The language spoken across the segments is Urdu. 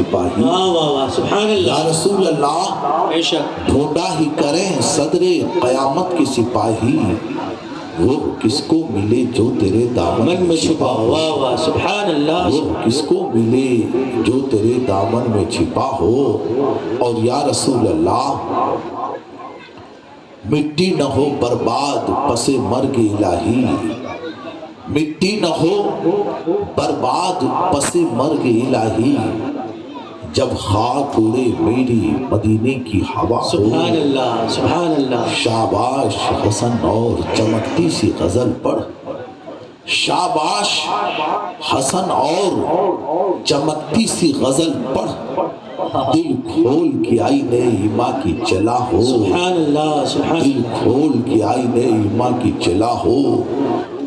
سپاہی، واہ واہ واہ سبحان یا اللہ، رسول اللہ بے شک ڈھونڈا ہی کریں صدر قیامت کے سپاہی، وہ کس کو ملے جو تیرے دامن من میں چھپا، واہ واہ سبحان اللہ، وہ کس کو ملے جو تیرے دامن میں چھپا ہو۔ اور یا رسول اللہ مٹی نہ ہو برباد پس مرگ الہی، مٹی نہ ہو برباد پس مرگ الہی، جب خاک اڑے میری مدینے کی ہوا ہو۔ سبحان اللہ سبحان اللہ، شاباش حسن اور چمکتی سی غزل پڑھ، شاباش حسن اور چمکتی سی غزل پڑھ، دل کھول کے آئینے ایماں کی چلا ہو، سبحان اللہ سبحان دل اللہ، کھول کے آئینے ایماں کی چلا ہو۔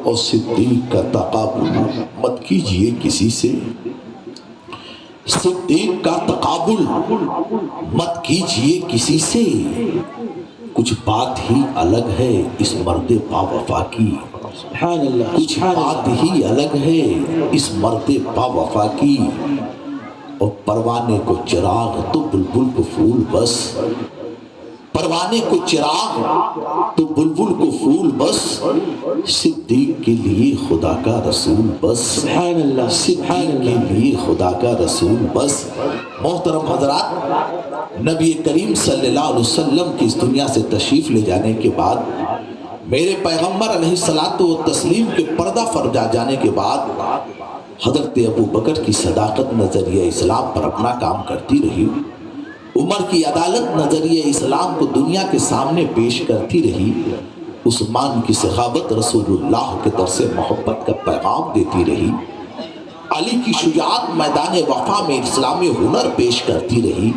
اور صدیق کا تقابل مت کیجئے کسی سے، صدیق کا تقابل مت کیجئے کسی سے، کچھ بات ہی الگ ہے اس مرد با وفا کی، سبحان اللہ کچھ سبحان بات اللہ، ہی الگ ہے اس مرد با وفا کی۔ اور پروانے کو چراغ تو بلبل کو پھول بس، پروانے کو چراغ تو بلبل کو پھول بس، صدیق کے لیے خدا کا رسول بس، سبحان اللہ سبحان صدیق کے اللہ، لیے خدا کا رسول بس۔ محترم حضرات، نبی کریم صلی اللہ علیہ وسلم کی اس دنیا سے تشریف لے جانے کے بعد، میرے پیغمبر علیہ الصلوۃ والتسلیم کے پردہ فرجا جانے کے بعد، حضرت ابو بکر کی صداقت نظریہ اسلام پر اپنا کام کرتی رہی، عمر کی عدالت نظریہ اسلام کو دنیا کے سامنے پیش کرتی رہی، عثمان کی سخاوت رسول اللہ کے در سے محبت کا پیغام دیتی رہی، علی کی شجاعت میدان وفا میں اسلامی ہنر پیش کرتی رہی،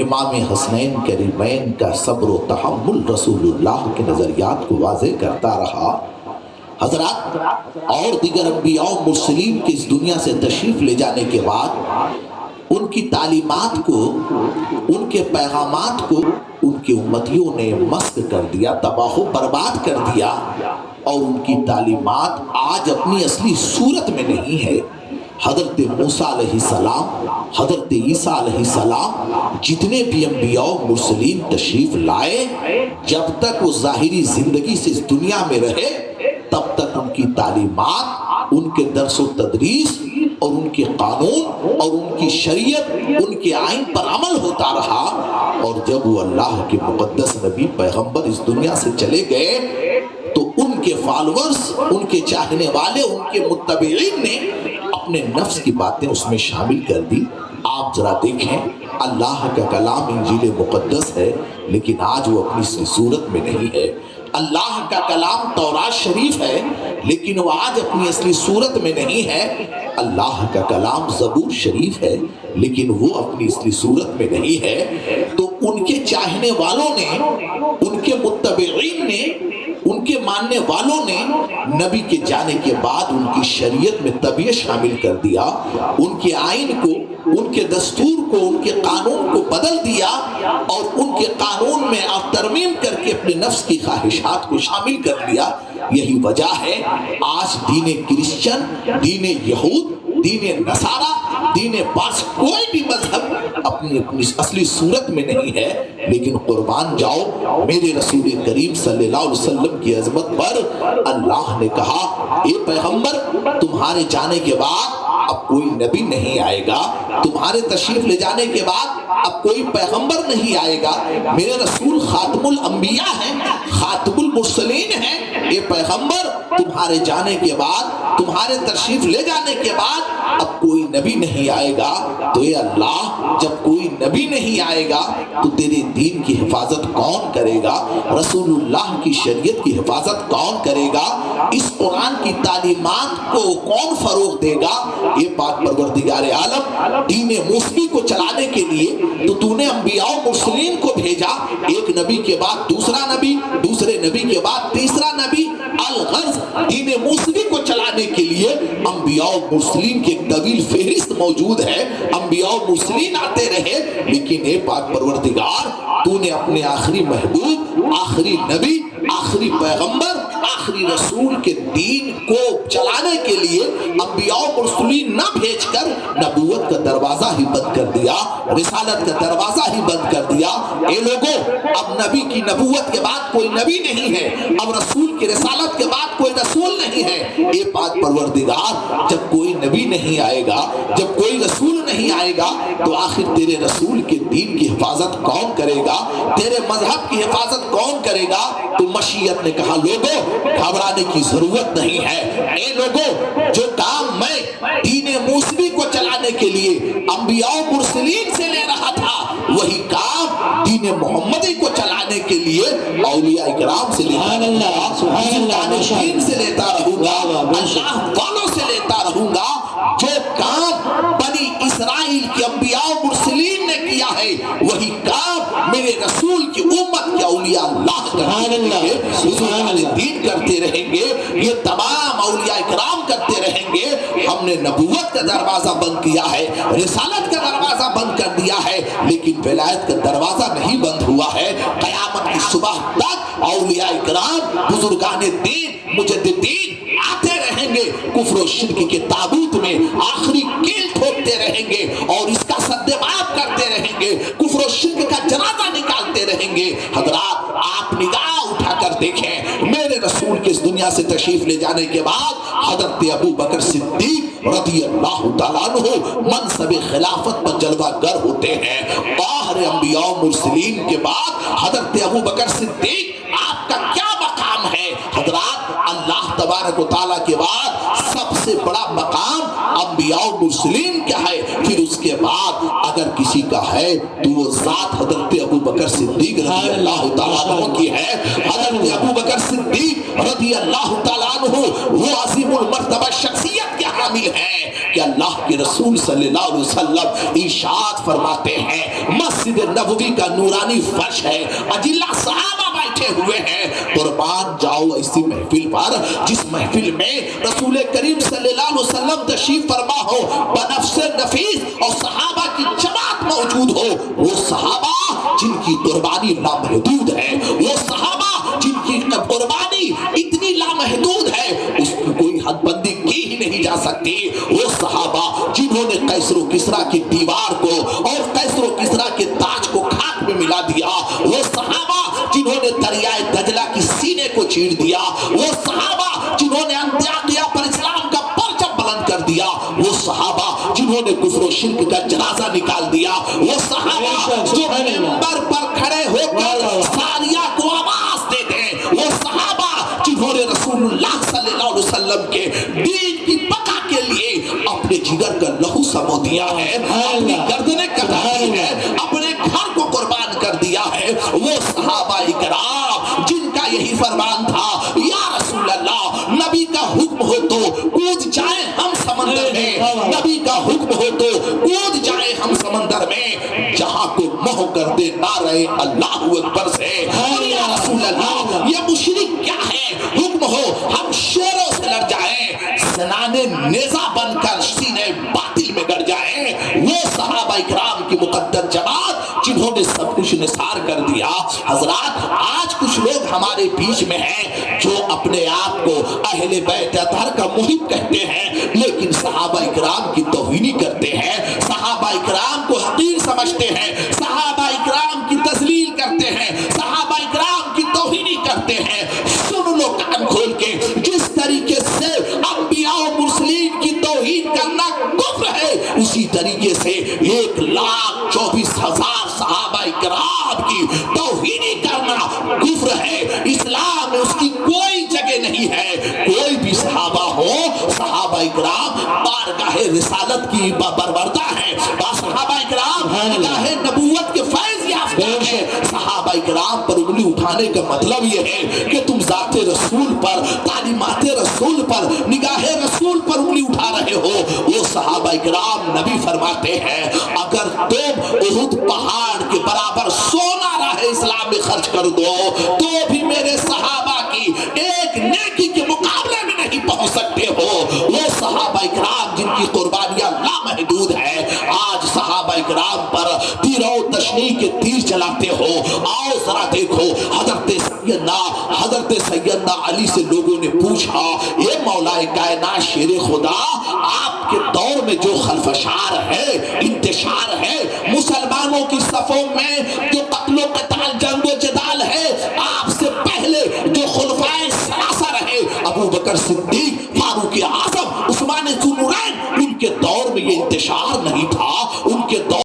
امام حسنین کریمین کا صبر و تحمل رسول اللہ کے نظریات کو واضح کرتا رہا۔ حضرات، اور دیگر انبیاء و مرسلین کے اس دنیا سے تشریف لے جانے کے بعد ان کی تعلیمات کو، ان کے پیغامات کو ان کی امتیوں نے مسخ کر دیا، تباہ و برباد کر دیا، اور ان کی تعلیمات آج اپنی اصلی صورت میں نہیں ہے۔ حضرت موسیٰ علیہ السلام، حضرت عیسیٰ علیہ السلام، جتنے بھی انبیاء و مرسلین تشریف لائے، جب تک وہ ظاہری زندگی سے اس دنیا میں رہے، تب تک ان کی تعلیمات، ان کے درس و تدریس اور ان کے قانون اور ان کی شریعت، ان کے آئین پر عمل ہوتا رہا۔ اور جب وہ اللہ کے مقدس نبی پیغمبر اس دنیا سے چلے گئے تو ان کے فالورز، ان کے چاہنے والے، ان کے متبعین نے اپنے نفس کی باتیں اس میں شامل کر دی۔ آپ ذرا دیکھیں، اللہ کا کلام انجیل مقدس ہے لیکن آج وہ اپنی اصلی صورت میں نہیں ہے۔ اللہ کا کلام تورات شریف ہے لیکن وہ آج اپنی اصلی صورت میں نہیں ہے۔ اللہ کا کلام زبور شریف ہے لیکن وہ اپنی اصلی صورت میں نہیں ہے۔ تو ان کے چاہنے والوں نے، ان کے متبعین نے، ان کے ماننے والوں نے نبی کے جانے کے بعد ان کی شریعت میں طبیعت شامل کر دیا، ان کے آئین کو، ان کے دستور کو، ان کے قانون کو بدل دیا، اور ان کے قانون میں ترمیم کر کے اپنے نفس کی خواہشات کو شامل کر لیا۔ یہی وجہ ہے آج دین کرسچن، دین یہود، دین نصارہ، دین پارس، کوئی بھی مذہب اپنی اصلی صورت میں نہیں ہے۔ لیکن قربان جاؤ میرے رسول کریم صلی اللہ علیہ وسلم کی عظمت پر، اللہ نے کہا اے پیغمبر، تمہارے جانے کے بعد اب کوئی نبی نہیں آئے گا، تمہارے تشریف لے جانے کے بعد اب کوئی پیغمبر نہیں آئے گا، میرے رسول خاتم الانبیاء ہیں، خاتم المرسلین ہیں۔ اے پیغمبر، تمہارے جانے کے بعد، تمہارے تشریف لے جانے کے بعد اب کوئی نبی نہیں آئے گا۔ تو اے اللہ، جب کوئی نبی نہیں آئے گا تو تیرے دین کی حفاظت کون کرے گا؟ رسول اللہ کی شریعت کی حفاظت کون کرے گا؟ اس قرآن کی تعلیمات کو کون فروغ دے گا؟ یہ پاک پروردگار عالم دین موسمی کو چلانے کے لیے تو تو نے انبیاء و مرسلین کو بھیجا، ایک نبی کے بعد دوسرا نبی، دوسرے نبی کے بعد تیسرا نبی۔ الغرض دین موسمی کو چلانے کے لیے انبیاء و مرسلین کی ایک طویل فہرست موجود ہے، انبیاء و مرسلین آتے رہے، لیکن اے پاک پروردگار، تو نے اپنے آخری محبوب، آخری نبی، آخری پیغمبر، آخری رسول کے دین کو چلانے کے لیے انبیاء و مرسلین نہ بھیج کر نبوت کا دروازہ ہی بند کر دیا، رسالت کا دروازہ ہی بند کر دیا۔ اے لوگوں، اب نبی کی نبوت کے بعد کوئی نبی نہیں ہے، اب رسول کی رسالت کے بعد کوئی رسول نہیں ہے۔ اے پاک پروردگار، جب کوئی نبی نہیں آئے گا، جب کوئی رسول نہیں آئے گا، تو آخر تیرے رسول کے دین کی حفاظت کون کرے گا؟ تیرے مذہب کی حفاظت کون کرے گا؟ تو مشیت نے کہا لوگوں گھبرانے کی ضرورت نہیں ہے۔ اے لوگوں، جو کام میں دین موسوی کو چلانے کے لیے انبیاء و مرسلین سے لے رہا تھا، وہی کام دین محمدی کو چلانے کے لیے اولیاء اکرام سے لیتا رہوں گا، دین سے لیتا رہوں گا، اللہ والوں سے لیتا رہوں گا۔ جو کام بنی اسرائیل کے انبیاء و مرسلین نے کیا ہے، وہی کام میرے رسول کی امت کے اولیاء اللہ کرتے رہیں گے، بزرگان دین کرتے رہیں گے، یہ تمام اولیاء اکرام کرتے رہیں گے۔ ہم نے نبوت کا دروازہ بند کیا ہے، رسالت کا دروازہ بند کر دیا ہے، لیکن ولایت کا دروازہ نہیں بند ہوا ہے۔ قیامت کی صبح تک اولیاء اکرام، بزرگان دین، مجددین آتے رہیں گے، کفر و شرک کے تابوت میں آخری کیل ٹھوکتے رہیں گے اور اس کا سدباب کرتے رہیں گے، کفر و شرک کا جنازہ نکالتے رہیں گے۔ حضرات، آپ نگاہ اٹھا کر دیکھیں، میرے رسول کے اس دنیا سے تشریف لے جانے کے بعد حضرت ابو بکر صدیق رضی اللہ تعالیٰ عنہ منصب خلافت پر جلوہ گر ہوتے ہیں۔ باہر انبیاء و مرسلین کے بعد حضرت ابو بکر صدیق، آپ کا کیا مقام ہے؟ حضرات، اللہ تبارک و تعالیٰ کے بعد سب سے بڑا مقام انبیاء و مرسلین کا ہے۔ پھر اس کے بعد اگر کسی کا ہے تو وہ ذات حضرت ابو بکر صدیق رضی اللہ تعالیٰ عنہ کی ہے۔ حضرت ابو بکر صدیق رضی اللہ تعالیٰ عنہ وہ عظیم المرتبہ شخصیت کے حامل ہیں کہ اللہ کے رسول صلی اللہ علیہ وسلم ارشاد فرماتے ہیں، مسجد نبوی کا نورانی فرش ہے، اجلہ صحابہ بیٹھے ہوئے ہیں، قربان جاؤ ایسی محفل پر جس محفل میں رسول کریم صلی اللہ علیہ وسلم تشریف فرما ہو، بنفس نفیس اور صحابہ کی جماعت موجود ہو، وہ صحابہ جن کی قربانی لامحدود ہے، وہ صحابہ جن کی قربانی اتنی لامحدود ہے اس کی کوئی حد بندی کی ہی نہیں جا سکتی، وہ صحابہ جنہوں نے قیصر و کسریٰ کی دیوار کو اور قیصر و کسریٰ کے تاج کو خاک میں ملا دیا، وہ صحابہ جنہوں نے دریائے دجلہ کی سینے کو چیر دیا، وہ صحابہ جنہوں نے انطاکیہ پر اسلام کا پرچم بلند کر دیا، وہ صحابہ جنہوں نے کفر و شرک کا جنازہ نکال دیا، وہ صحابہ جو منبر پر کھڑے ہو کر ساریہ کو آواز دے دیں، وہ صحابہ جنہوں نے رسول اللہ صلی اللہ علیہ وسلم کے دین کی بقا کے لیے اپنے جگر کا لہو سمو دیا ہے، اپنی گردنیں کٹا دی ہے، اپنے گھر کو قربان کر دیا ہے، وہ صحابہ اکرام جن کا یہی فرمان تھا، یا رسول اللہ نبی کا حکم ہو تو کود جائیں ہم سمندر میں، نبی کا حکم ہو تو کود جائیں ہم سمندر میں، جہاں کو مہو کر دے نعرہ اللہ اکبر سے، یا رسول اللہ یہ مشرک کیا ہے، حکم ہو ہم شیروں سے لڑ جائیں، سنانے نیزہ بن کر سینے باطل میں گڑ جائیں، وہ صحابہ اکرام کی مقدر جماعت جنہوں نے سب کچھ نثار کر دیا۔ حضرات، آج کچھ لوگ ہمارے بیچ میں ہیں جو اپنے آپ کو اہل بیت اطہر کا محب کہتے ہیں، لیکن صحابہ اکرام کی توہینی کرتے ہیں، صحابہ اکرام کو حقیر سمجھتے ہیں، صحابہ اکرام کی تذلیل کرتے ہیں، صحابہ اکرام کی توہینی کرتے ہیں۔ سن لو کان کھول کے، جس طریقے سے انبیاء و مرسلین کی توہین کرنا کفر ہے، اسی طریقے سے 1,24,000 صحابہ اکرام کی توہینی کرنا کفر ہے۔ اسلام میں اس کی کوئی جگہ نہیں ہے، کوئی بھی صحابہ ہو، صحابہ اکرام بارگاہ رسالت کی بربردہ ہے، صحابہ اکرام بارگاہ نبوت کے فیض یافتہ ہے۔ صحابہ اکرام پر انگلی اٹھانے کا مطلب یہ ہے کہ تم ذات رسول پر، تعلیمات رسول پر، نگاہ رسول پر انگلی اٹھا رہے ہو۔ وہ صحابہ اکرام نبی فرماتے ہیں اگر تم احد پہاڑ کے برابر سونا راہ اسلام میں خرچ کر دو تو بھی میرے صحابہ کی ایک نیکی کے مقابلے میں نہیں پہنچ سکتے ہو۔ وہ صحابہ اکرام جن کی قربانیاں لامحدود ہے، آج صحابہ اکرام پر تیر و تشنیع کے تیر چلاتے ہو۔ آؤ ذرا دیکھو حضرت سیدنا علی سے لوگوں نے پوچھا یہ مولا کائنات شیر خدا آپ کے دور میں جو خلفشار ہے انتشار ہے مسلمانوں کی صفوں میں جو قتل و قتال جنگ و جدال ہے آپ سے پہلے جو خلفائے ثلاثہ رہے ابو بکر صدیق فاروق اعظم عثمان ذو النورین ان کے دور میں یہ انتشار نہیں تھا ان کے دور